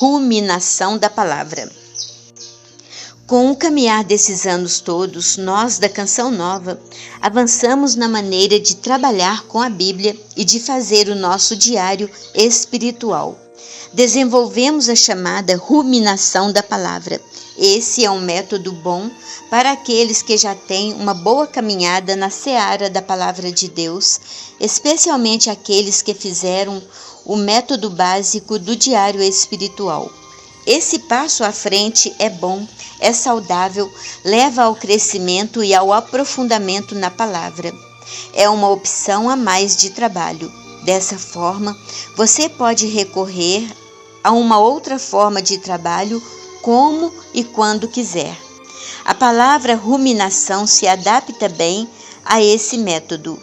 ruminação da palavra. Com o caminhar desses anos todos, nós da Canção Nova avançamos na maneira de trabalhar com a Bíblia e de fazer o nosso diário espiritual. Desenvolvemos a chamada ruminação da palavra. Esse é um método bom para aqueles que já têm uma boa caminhada na seara da palavra de Deus, especialmente aqueles que fizeram o método básico do diário espiritual. Esse passo à frente é bom, é saudável, leva ao crescimento e ao aprofundamento na palavra. É uma opção a mais de trabalho. Dessa forma, você pode recorrer a uma outra forma de trabalho como e quando quiser. A palavra ruminação se adapta bem a esse método.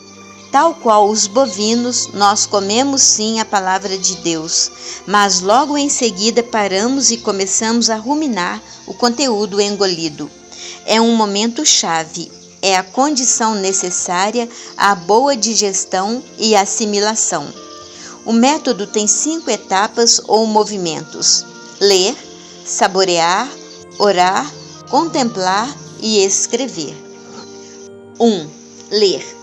Tal qual os bovinos, nós comemos sim a palavra de Deus, mas logo em seguida paramos e começamos a ruminar o conteúdo engolido. É um momento chave, é a condição necessária à boa digestão e assimilação. O método tem 5 etapas ou movimentos: ler, saborear, orar, contemplar e escrever. 1. Ler.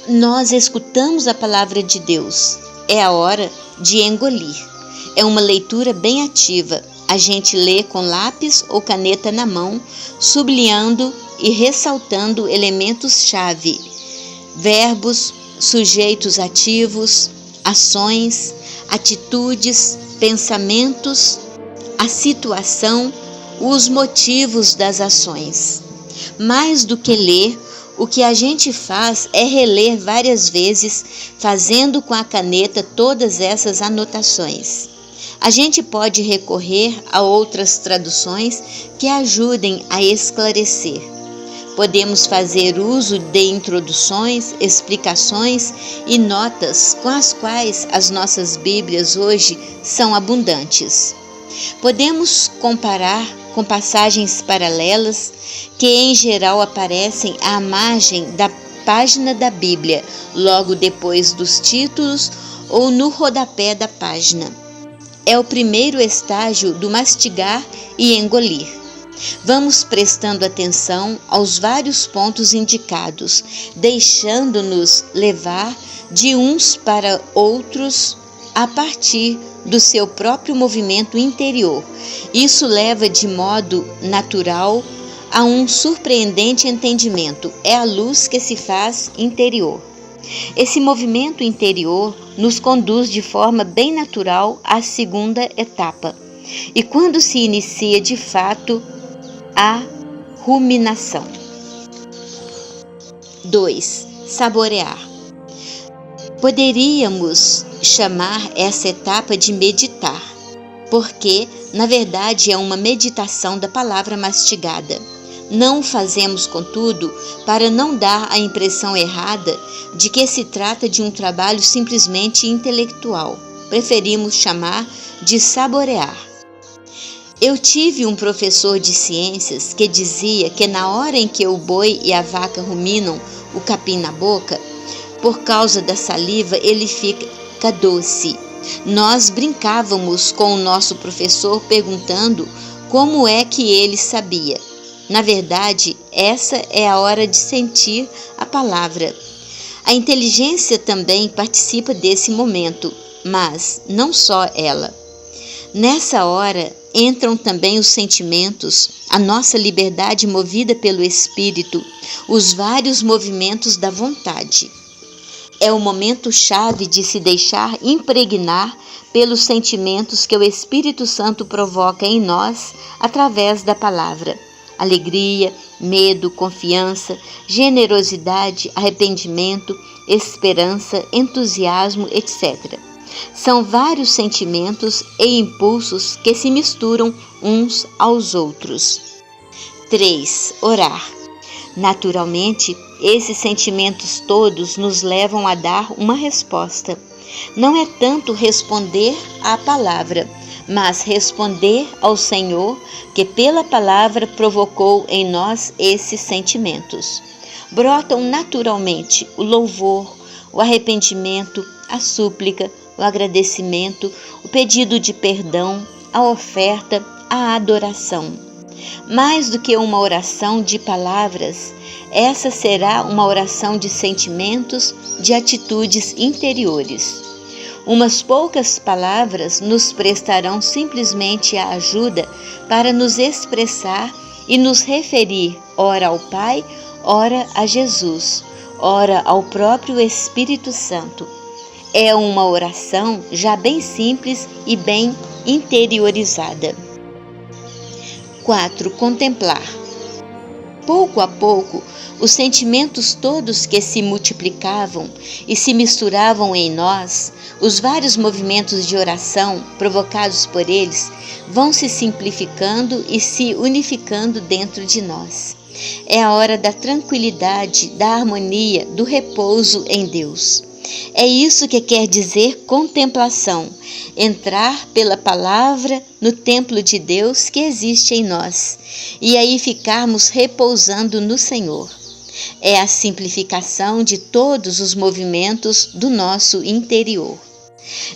Nós escutamos a palavra de Deus. É a hora de engolir. É uma leitura bem ativa. A gente lê com lápis ou caneta na mão, sublinhando e ressaltando elementos-chave, verbos, sujeitos ativos, ações, atitudes, pensamentos, a situação, os motivos das ações. Mais do que ler, o que a gente faz é reler várias vezes, fazendo com a caneta todas essas anotações. A gente pode recorrer a outras traduções que ajudem a esclarecer. Podemos fazer uso de introduções, explicações e notas com as quais as nossas Bíblias hoje são abundantes. Podemos comparar com passagens paralelas que em geral aparecem à margem da página da Bíblia, logo depois dos títulos ou no rodapé da página. É o primeiro estágio do mastigar e engolir. Vamos prestando atenção aos vários pontos indicados, deixando-nos levar de uns para outros a partir do seu próprio movimento interior. Isso leva de modo natural a um surpreendente entendimento. É a luz que se faz interior. Esse movimento interior nos conduz de forma bem natural à segunda etapa. E quando se inicia de fato a ruminação. 2. Saborear. Poderíamos chamar essa etapa de meditar, porque, na verdade, é uma meditação da palavra mastigada. Não o fazemos, contudo, para não dar a impressão errada de que se trata de um trabalho simplesmente intelectual. Preferimos chamar de saborear. Eu tive um professor de ciências que dizia que na hora em que o boi e a vaca ruminam o capim na boca, por causa da saliva, ele fica doce. Nós brincávamos com o nosso professor perguntando como é que ele sabia. Na verdade, essa é a hora de sentir a palavra. A inteligência também participa desse momento, mas não só ela. Nessa hora entram também os sentimentos, a nossa liberdade movida pelo Espírito, os vários movimentos da vontade. É o momento-chave de se deixar impregnar pelos sentimentos que o Espírito Santo provoca em nós através da palavra. Alegria, medo, confiança, generosidade, arrependimento, esperança, entusiasmo, etc. São vários sentimentos e impulsos que se misturam uns aos outros. 3. Orar. Naturalmente, esses sentimentos todos nos levam a dar uma resposta. Não é tanto responder à palavra, mas responder ao Senhor, que pela palavra provocou em nós esses sentimentos. Brotam naturalmente o louvor, o arrependimento, a súplica, o agradecimento, o pedido de perdão, a oferta, a adoração. Mais do que uma oração de palavras, essa será uma oração de sentimentos, de atitudes interiores. Umas poucas palavras nos prestarão simplesmente a ajuda para nos expressar e nos referir ora ao Pai, ora a Jesus, ora ao próprio Espírito Santo. É uma oração já bem simples e bem interiorizada. 4. Contemplar. Pouco a pouco, os sentimentos todos que se multiplicavam e se misturavam em nós, os vários movimentos de oração provocados por eles, vão se simplificando e se unificando dentro de nós. É a hora da tranquilidade, da harmonia, do repouso em Deus. É isso que quer dizer contemplação, entrar pela palavra no templo de Deus que existe em nós, e aí ficarmos repousando no Senhor. É a simplificação de todos os movimentos do nosso interior.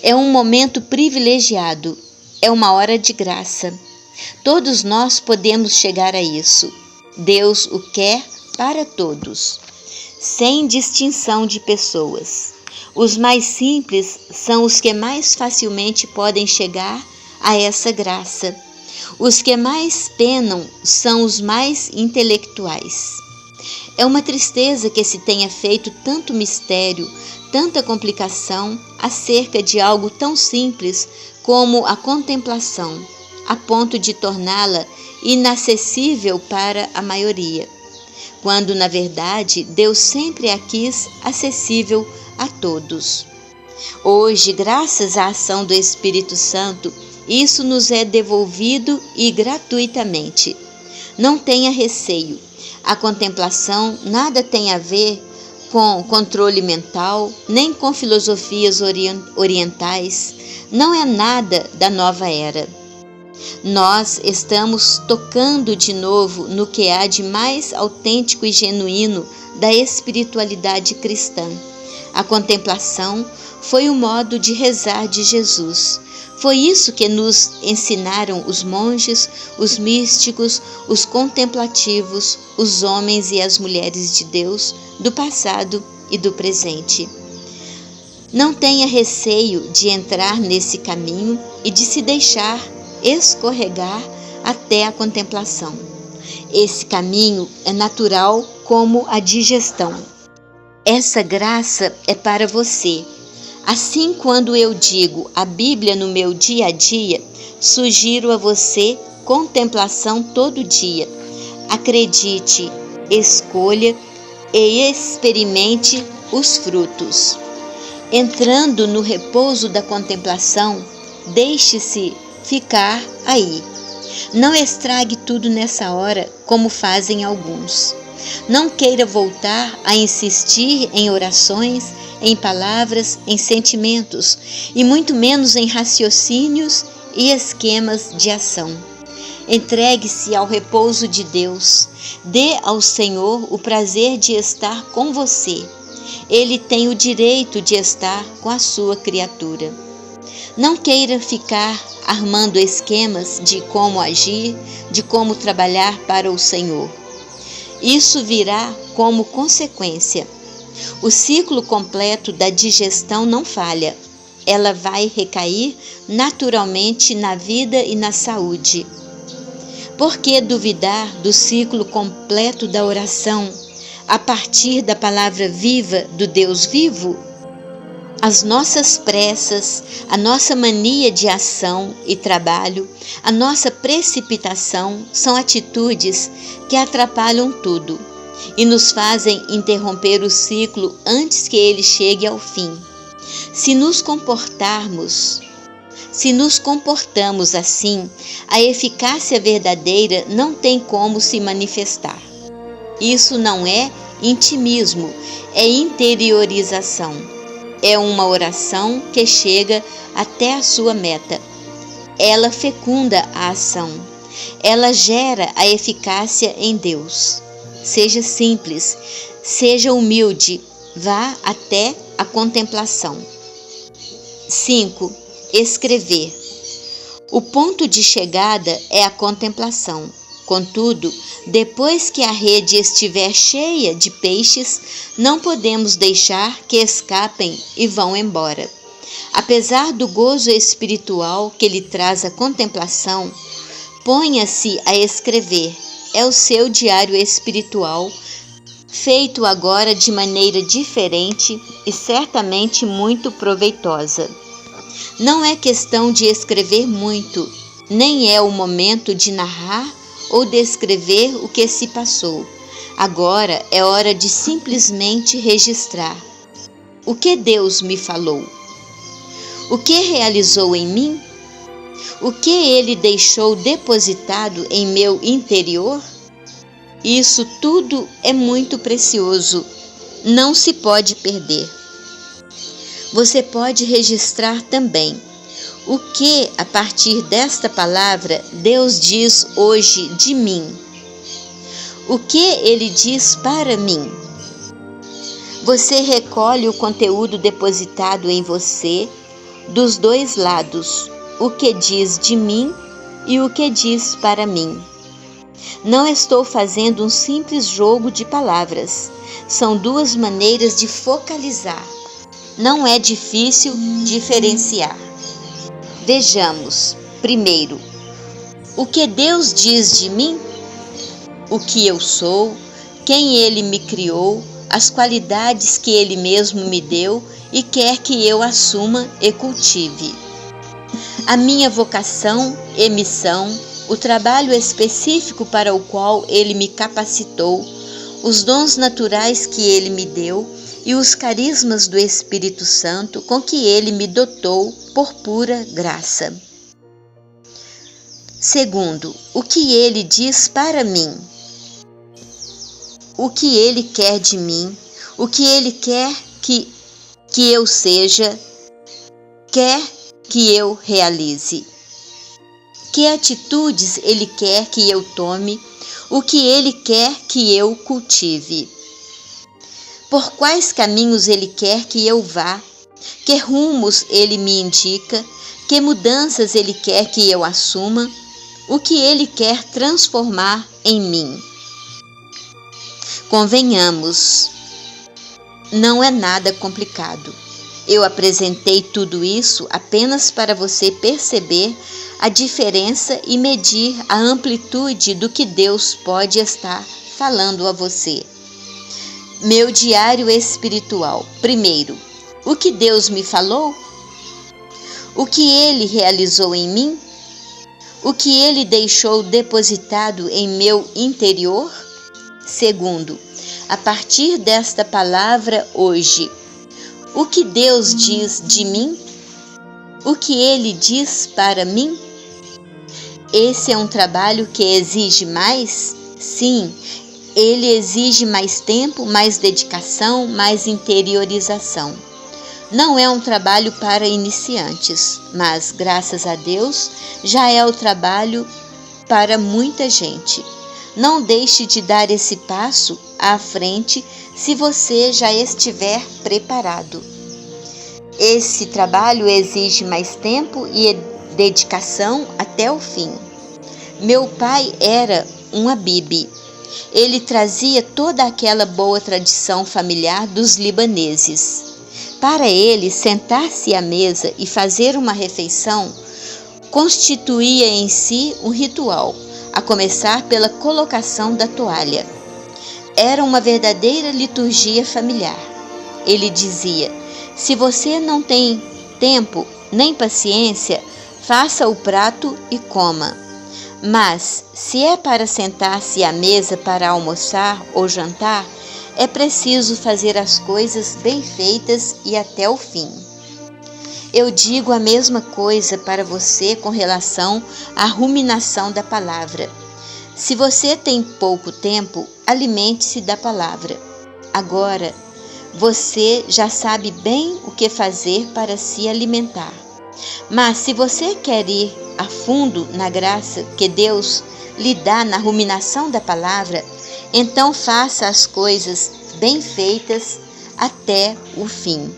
É um momento privilegiado, é uma hora de graça. Todos nós podemos chegar a isso. Deus o quer para todos, sem distinção de pessoas. Os mais simples são os que mais facilmente podem chegar a essa graça. Os que mais penam são os mais intelectuais. É uma tristeza que se tenha feito tanto mistério, tanta complicação acerca de algo tão simples como a contemplação, a ponto de torná-la inacessível para a maioria, quando, na verdade, Deus sempre a quis acessível a todos. Hoje, graças à ação do Espírito Santo, isso nos é devolvido e gratuitamente. Não tenha receio. A contemplação nada tem a ver com controle mental, nem com filosofias orientais. Não é nada da nova era. Nós estamos tocando de novo no que há de mais autêntico e genuíno da espiritualidade cristã. A contemplação foi o modo de rezar de Jesus. Foi isso que nos ensinaram os monges, os místicos, os contemplativos, os homens e as mulheres de Deus do passado e do presente. Não tenha receio de entrar nesse caminho e de se deixar escorregar até a contemplação. Esse caminho é natural como a digestão. Essa graça é para você. Assim, quando eu digo a Bíblia no meu dia a dia, sugiro a você contemplação todo dia. Acredite, escolha e experimente os frutos. Entrando no repouso da contemplação, deixe-se ficar aí. Não estrague tudo nessa hora, como fazem alguns. Não queira voltar a insistir em orações, em palavras, em sentimentos, e muito menos em raciocínios e esquemas de ação. Entregue-se ao repouso de Deus. Dê ao Senhor o prazer de estar com você. Ele tem o direito de estar com a sua criatura. Não queira ficar armando esquemas de como agir, de como trabalhar para o Senhor. Isso virá como consequência. O ciclo completo da digestão não falha. Ela vai recair naturalmente na vida e na saúde. Por que duvidar do ciclo completo da oração a partir da palavra viva do Deus vivo? As nossas pressas, a nossa mania de ação e trabalho, a nossa precipitação são atitudes que atrapalham tudo e nos fazem interromper o ciclo antes que ele chegue ao fim. Se nos comportamos assim, a eficácia verdadeira não tem como se manifestar. Isso não é intimismo, é interiorização. É uma oração que chega até a sua meta. Ela fecunda a ação. Ela gera a eficácia em Deus. Seja simples, seja humilde, vá até a contemplação. 5. Escrever. O ponto de chegada é a contemplação. Contudo, depois que a rede estiver cheia de peixes, não podemos deixar que escapem e vão embora. Apesar do gozo espiritual que lhe traz a contemplação, ponha-se a escrever. É o seu diário espiritual, feito agora de maneira diferente e certamente muito proveitosa. Não é questão de escrever muito, nem é o momento de narrar ou descrever o que se passou. Agora é hora de simplesmente registrar. O que Deus me falou? O que realizou em mim? O que Ele deixou depositado em meu interior? Isso tudo é muito precioso, não se pode perder. Você pode registrar também o que, a partir desta palavra, Deus diz hoje de mim. O que Ele diz para mim. Você recolhe o conteúdo depositado em você dos dois lados, o que diz de mim e o que diz para mim. Não estou fazendo um simples jogo de palavras. São duas maneiras de focalizar. Não é difícil diferenciar. Vejamos, primeiro, o que Deus diz de mim? O que eu sou, quem Ele me criou, as qualidades que Ele mesmo me deu e quer que eu assuma e cultive. A minha vocação e missão, o trabalho específico para o qual Ele me capacitou, os dons naturais que Ele me deu e os carismas do Espírito Santo com que Ele me dotou por pura graça. Segundo, o que Ele diz para mim. O que Ele quer de mim, o que Ele quer que eu seja, quer que eu realize. Que atitudes Ele quer que eu tome, o que Ele quer que eu cultive. Por quais caminhos Ele quer que eu vá, que rumos Ele me indica, que mudanças Ele quer que eu assuma, o que Ele quer transformar em mim. Convenhamos, não é nada complicado. Eu apresentei tudo isso apenas para você perceber a diferença e medir a amplitude do que Deus pode estar falando a você. Meu diário espiritual. Primeiro, o que Deus me falou? O que Ele realizou em mim? O que Ele deixou depositado em meu interior? Segundo, a partir desta palavra hoje, o que Deus diz de mim? O que Ele diz para mim? Esse é um trabalho que exige mais? Sim, ele exige mais tempo, mais dedicação, mais interiorização. Não é um trabalho para iniciantes, mas, graças a Deus, já é o trabalho para muita gente. Não deixe de dar esse passo à frente se você já estiver preparado. Esse trabalho exige mais tempo e dedicação até o fim. Meu pai era um Habib. Ele trazia toda aquela boa tradição familiar dos libaneses. Para ele, sentar-se à mesa e fazer uma refeição constituía em si um ritual, a começar pela colocação da toalha. Era uma verdadeira liturgia familiar. Ele dizia: se você não tem tempo nem paciência, faça o prato e coma. Mas, se é para sentar-se à mesa para almoçar ou jantar, é preciso fazer as coisas bem feitas e até o fim. Eu digo a mesma coisa para você com relação à ruminação da palavra. Se você tem pouco tempo, alimente-se da palavra. Agora, você já sabe bem o que fazer para se alimentar. Mas se você quer ir a fundo na graça que Deus lhe dá na ruminação da palavra, então faça as coisas bem feitas até o fim.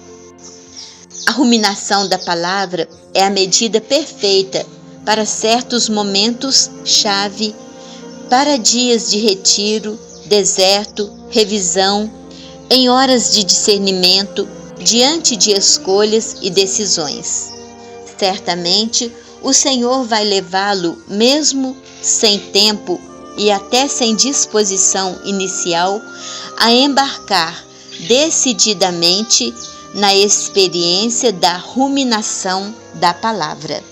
A ruminação da palavra é a medida perfeita para certos momentos-chave, para dias de retiro, deserto, revisão, em horas de discernimento, diante de escolhas e decisões. Certamente, o Senhor vai levá-lo, mesmo sem tempo e até sem disposição inicial, a embarcar decididamente na experiência da ruminação da palavra.